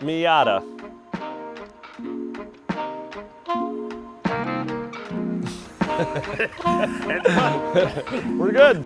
Miata. We're good.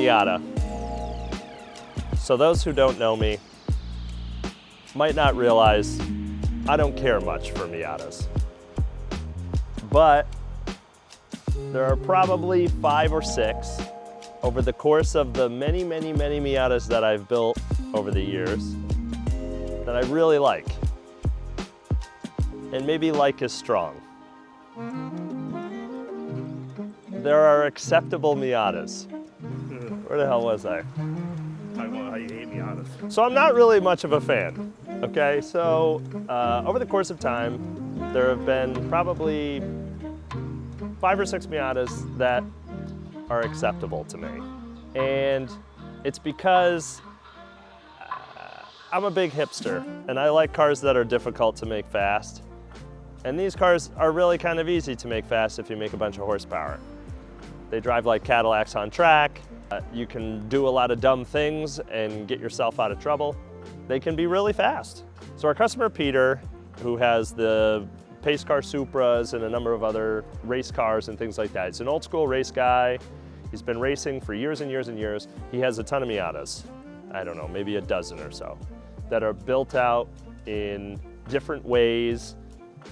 Miata. So those who don't know me might not realize I don't care much for Miatas. But there are probably 5 or 6 over the course of the many Miatas that I've built over the years that I really like. And maybe like is strong. There are acceptable Miatas. Where the hell was I? Talking about how you hate Miatas. So I'm not really much of a fan, okay? So over the course of time, there have been probably 5 or 6 Miatas that are acceptable to me. And it's because I'm a big hipster and I like cars that are difficult to make fast. And these cars are really kind of easy to make fast if you make a bunch of horsepower. They drive like Cadillacs on track. You can do a lot of dumb things and get yourself out of trouble. They can be really fast. So our customer Peter, who has the pace car Supras and a number of other race cars and things like that. He's an old school race guy. He's been racing for years and years and years. He has a ton of Miatas. I don't know, maybe a dozen or so that are built out in different ways.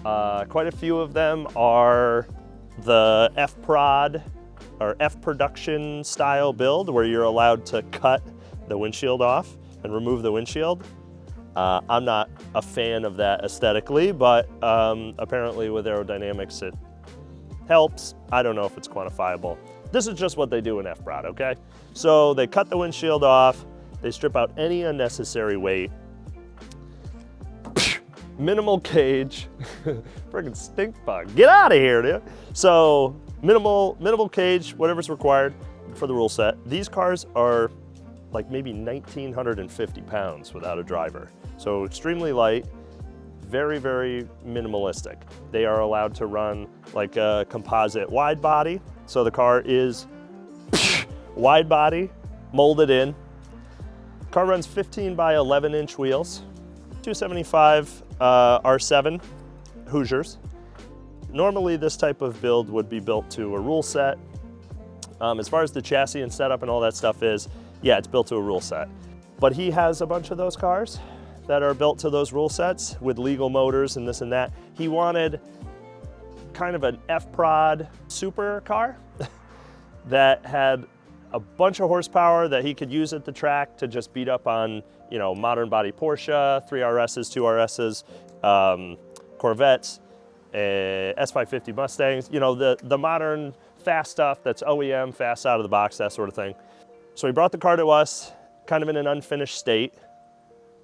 Quite a few of them are the F-Prod or F-Production style build where you're allowed to cut the windshield off and remove the windshield. I'm not a fan of that aesthetically, but apparently with aerodynamics it helps. I don't know if it's quantifiable. This is just what they do in F-Prod, okay? So they cut the windshield off, they strip out any unnecessary weight, minimal cage, friggin' stink bug, get out of here, dude. So minimal cage, whatever's required for the rule set. These cars are like maybe 1,950 pounds without a driver. So extremely light, very minimalistic. They are allowed to run like a composite wide body. So the car is wide body, molded in. Car runs 15 by 11 inch wheels, 275 R7 Hoosiers. Normally this type of build would be built to a rule set. As far as the chassis and setup and all that stuff is, yeah, it's built to a rule set. But he has a bunch of those cars that are built to those rule sets with legal motors and this and that. He wanted kind of an F-Prod super car that had a bunch of horsepower that he could use at the track to just beat up on, you know, modern body Porsche, 3RSs, 2RSs, Corvettes, S550 Mustangs, you know, the modern fast stuff that's OEM, fast out of the box, that sort of thing. So he brought the car to us kind of in an unfinished state,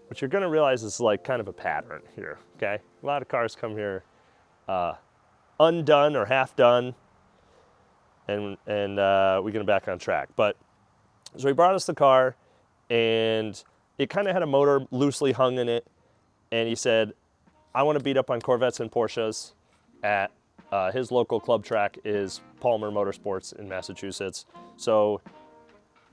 which you're gonna realize is like kind of a pattern here, okay? A lot of cars come here undone or half done, and we get them back on track. But so he brought us the car, and it kind of had a motor loosely hung in it, and he said, I want to beat up on Corvettes and Porsches at his local club track is Palmer Motorsports in Massachusetts. So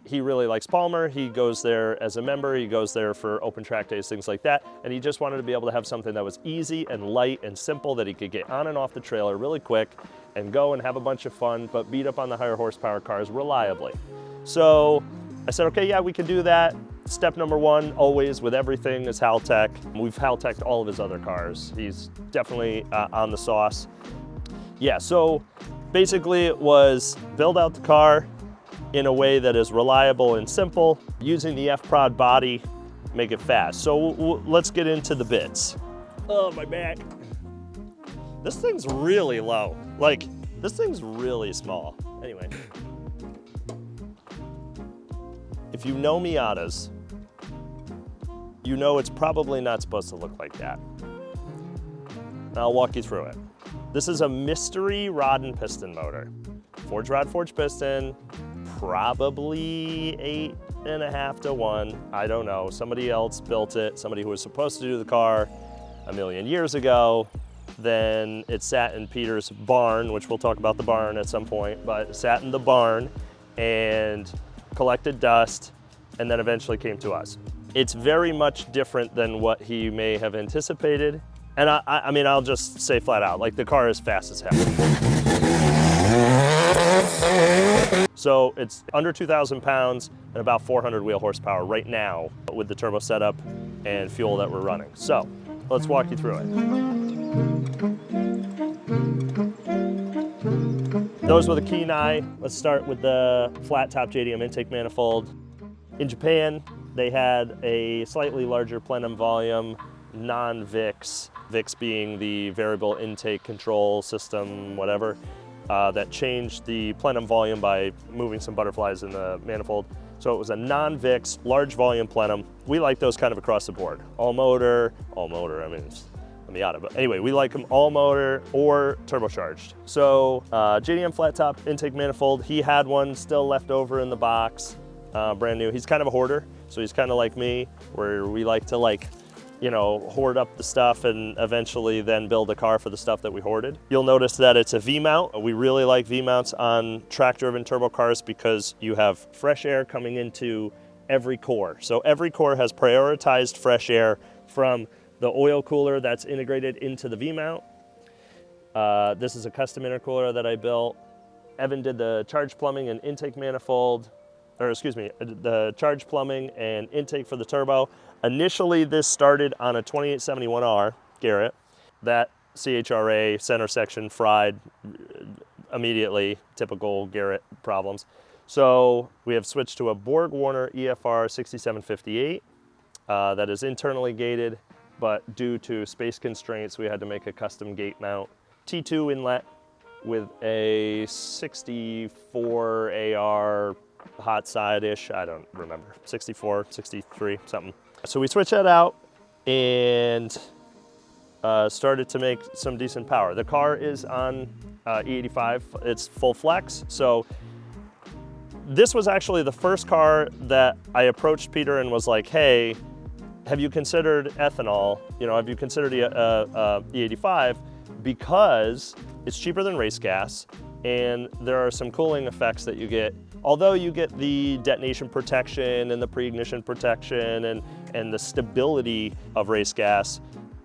he really likes Palmer. He goes there as a member. He goes there for open track days, things like that. And he just wanted to be able to have something that was easy and light and simple that he could get on and off the trailer really quick and go and have a bunch of fun, but beat up on the higher horsepower cars reliably. So I said, okay, yeah, we can do that. step number one, always with everything, is Haltech. We've Halteched all of his other cars. He's definitely on the sauce. Yeah, so basically it was build out the car in a way that is reliable and simple, using the F-Prod body, make it fast. So let's get into the bits. Oh, my back. This thing's really low. Like, this thing's really small. Anyway. If you know Miatas, you know it's probably not supposed to look like that. I'll walk you through it. This is a mystery rod and piston motor. Forged rod, forged piston, probably 8.5 to 1. I don't know. Somebody else built it, somebody who was supposed to do the car a million years ago. Then it sat in Peter's barn, which we'll talk about the barn at some point, but it sat in the barn and collected dust, and then eventually came to us. It's very much different than what he may have anticipated. And I mean, I'll just say flat out, like, the car is fast as hell. So it's under 2,000 pounds and about 400 wheel horsepower right now with the turbo setup and fuel that we're running. So let's walk you through it. Those with a keen eye, let's start with the flat top JDM intake manifold. In Japan, they had a slightly larger plenum volume, non-VIX, VIX being the variable intake control system, whatever, that changed the plenum volume by moving some butterflies in the manifold. So it was a non-VIX, large volume plenum. We like those kind of across the board. All motor, I mean, it's a Miata, but anyway, we like them all motor or turbocharged. So JDM flat top intake manifold, he had one still left over in the box, brand new. He's kind of a hoarder, so he's kind of like me, where we like to, like, you know, hoard up the stuff and eventually then build a car for the stuff that we hoarded. You'll notice that it's a V-mount. We really like V-mounts on track-driven turbo cars because you have fresh air coming into every core. So every core has prioritized fresh air from the oil cooler that's integrated into the V-mount. This is a custom intercooler that I built. Evan did the charge plumbing and intake manifold, or excuse me, the charge plumbing and intake for the turbo. Initially, this started on a 2871R Garrett. That CHRA center section fried immediately, typical Garrett problems. So we have switched to a Borg-Warner EFR 6758 that is internally gated, but due to space constraints, we had to make a custom gate mount. T2 inlet with a 64 AR hot side-ish, I don't remember, 64, 63, something. So we switched that out and started to make some decent power. The car is on E85, it's full flex. So this was actually the first car that I approached Peter and was like, hey, have you considered ethanol? You know, have you considered E85? Because it's cheaper than race gas and there are some cooling effects that you get. Although you get the detonation protection and the pre-ignition protection and the stability of race gas,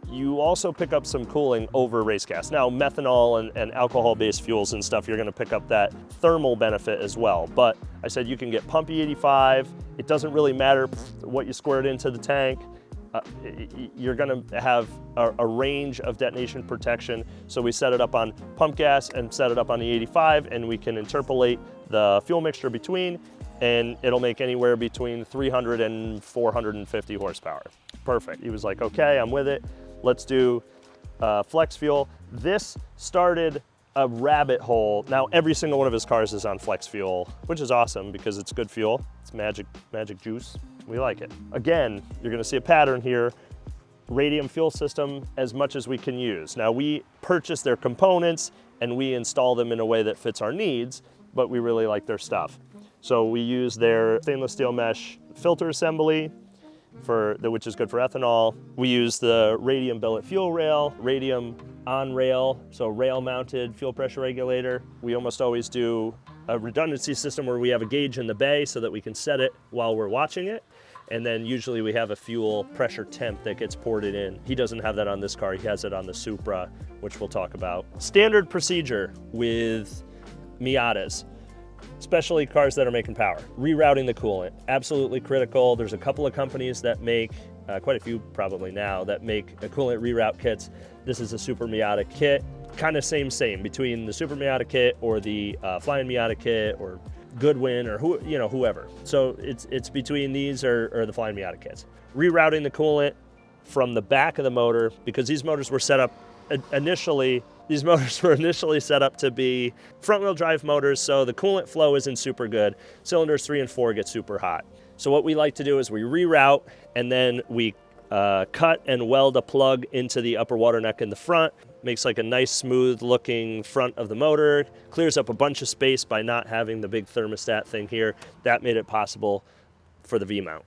you also pick up some cooling over race gas. Now, methanol and alcohol-based fuels and stuff, you're gonna pick up that thermal benefit as well. But I said you can get pump E85. It doesn't really matter what you squirt into the tank. You're gonna have a range of detonation protection. So we set it up on pump gas and set it up on E85, and we can interpolate the fuel mixture between, and it'll make anywhere between 300 and 450 horsepower. Perfect. He was like, okay, I'm with it. Let's do flex fuel. This started a rabbit hole. Now every single one of his cars is on flex fuel, which is awesome because it's good fuel. It's magic juice. We like it. Again, you're gonna see a pattern here. Radium fuel system as much as we can use. Now we purchase their components and we install them in a way that fits our needs, but we really like their stuff. So we use their stainless steel mesh filter assembly, which is good for ethanol. We use the radium billet fuel rail, radium on rail, so rail mounted fuel pressure regulator. We almost always do a redundancy system where we have a gauge in the bay so that we can set it while we're watching it. And then usually we have a fuel pressure temp that gets ported in. He doesn't have that on this car, he has it on the Supra, which we'll talk about. Standard procedure with Miatas. especially cars that are making power. Rerouting the coolant, absolutely critical. There's a couple of companies that make, quite a few probably now, that make coolant reroute kits. This is a Super Miata kit, kind of same between the Super Miata kit or the Flying Miata kit or Goodwin or whoever. So it's between these or the Flying Miata kits. Rerouting the coolant from the back of the motor, because these motors were set up initially set up to be front-wheel drive motors, so the coolant flow isn't super good. Cylinders 3 and 4 get super hot. So what we like to do is we reroute, and then we cut and weld a plug into the upper water neck in the front. Makes like a nice smooth looking front of the motor, clears up a bunch of space by not having the big thermostat thing here. That made it possible for the V-mount.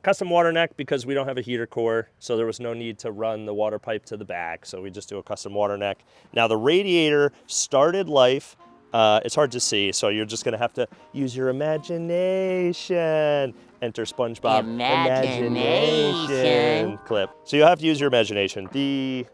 Custom water neck, because we don't have a heater core, so there was no need to run the water pipe to the back, so we just do a custom water neck. Now the radiator started life, it's hard to see, so you're just gonna have to use your imagination. Enter SpongeBob imagination clip. So you'll have to use your imagination. The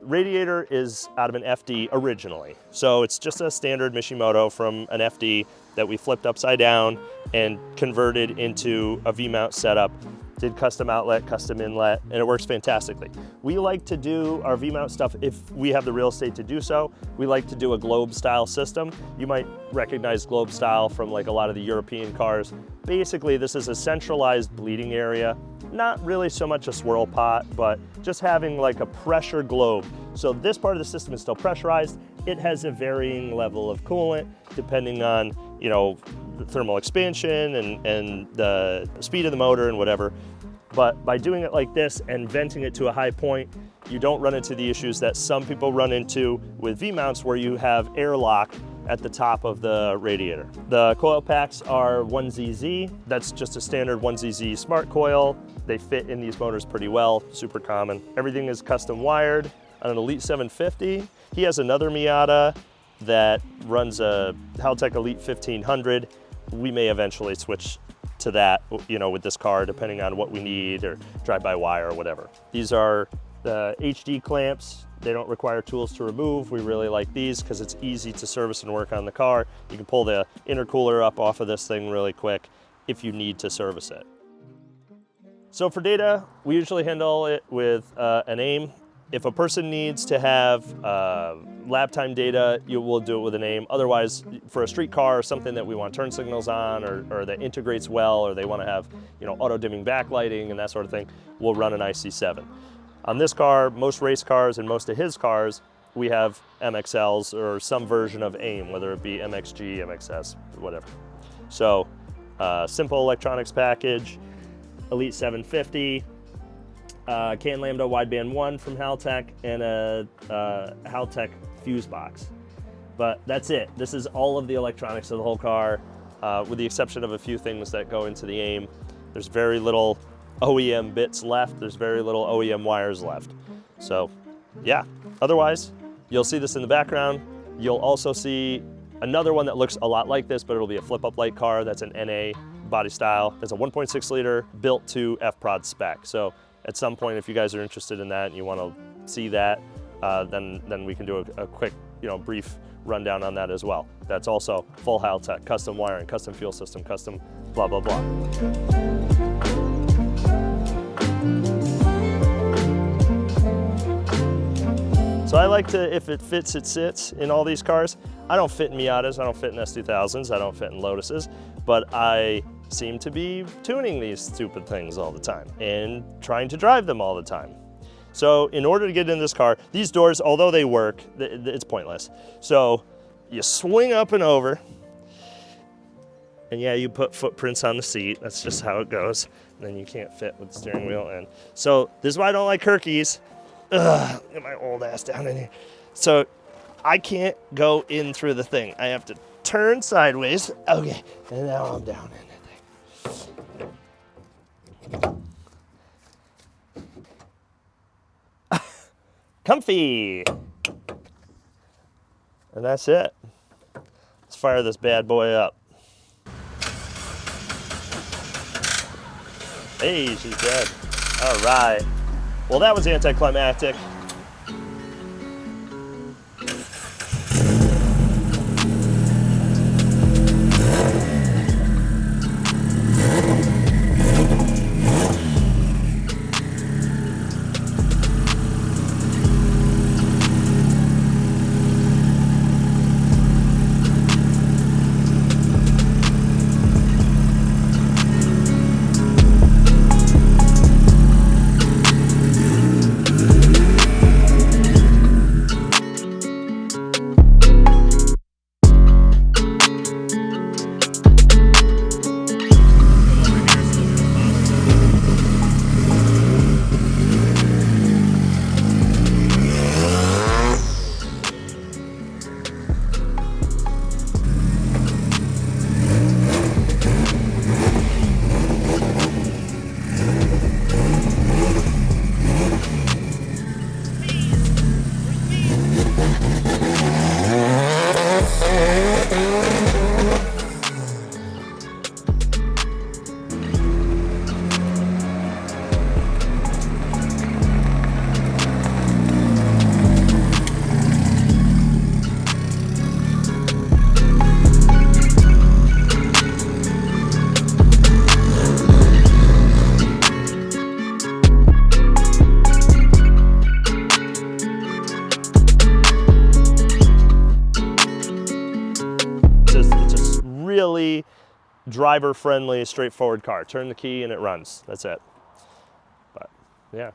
radiator is out of an FD originally, so it's just a standard Mishimoto from an FD that we flipped upside down and converted into a V-mount setup. Did custom outlet, custom inlet, and it works fantastically. We like to do our V-mount stuff, if we have the real estate to do so, we like to do a globe style system. You might recognize globe style from like a lot of the European cars. Basically, this is a centralized bleeding area. Not really so much a swirl pot, but just having like a pressure globe. So this part of the system is still pressurized. It has a varying level of coolant depending on, the thermal expansion and the speed of the motor and whatever. But by doing it like this and venting it to a high point, you don't run into the issues that some people run into with V-mounts, where you have airlock at the top of the radiator. The coil packs are 1ZZ. That's just a standard 1ZZ smart coil. They fit in these motors pretty well, super common. Everything is custom wired on an Elite 750. He has another Miata that runs a Haltech Elite 1500. We may eventually switch to that, with this car, depending on what we need, or drive-by-wire or whatever. These are the HD clamps. They don't require tools to remove. We really like these because it's easy to service and work on the car. You can pull the intercooler up off of this thing really quick if you need to service it. So for data, we usually handle it with an AIM. If a person needs to have lap time data, we'll do it with an AIM. Otherwise, for a street car or something that we want turn signals on, or that integrates well, or they want to have auto dimming backlighting and that sort of thing, we'll run an IC7. On this car, most race cars and most of his cars, we have MXLs or some version of AIM, whether it be MXG, MXS, whatever. So simple electronics package, Elite 750, CAN Lambda wideband 1 from Haltech, and a Haltech fuse box. But that's it. This is all of the electronics of the whole car, with the exception of a few things that go into the AIM. There's very little OEM bits left. There's very little OEM wires left. So yeah, otherwise, you'll see this in the background. You'll also see another one that looks a lot like this, but it'll be a flip-up light car. That's an NA body style. It's a 1.6 liter built to F-Prod spec. So at some point, if you guys are interested in that and you want to see that, then we can do a quick, brief rundown on that as well. That's also full Haltech, custom wiring, custom fuel system, custom blah, blah, blah. So I like to, if it fits, it sits in all these cars. I don't fit in Miatas, I don't fit in S2000s, I don't fit in Lotuses, but I seem to be tuning these stupid things all the time and trying to drive them all the time. So in order to get in this car, these doors, although they work, it's pointless. So you swing up and over, and yeah, you put footprints on the seat. That's just how it goes. And then you can't fit with the steering wheel in. So this is why I don't like Herkies. Ugh, get my old ass down in here. So I can't go in through the thing. I have to turn sideways. Okay, and now I'm down in it. Comfy. And that's it. Let's fire this bad boy up. Hey, she's dead. All right. Well, that was anticlimactic. driver-friendly, straightforward car. Turn the key and it runs. That's it. But yeah.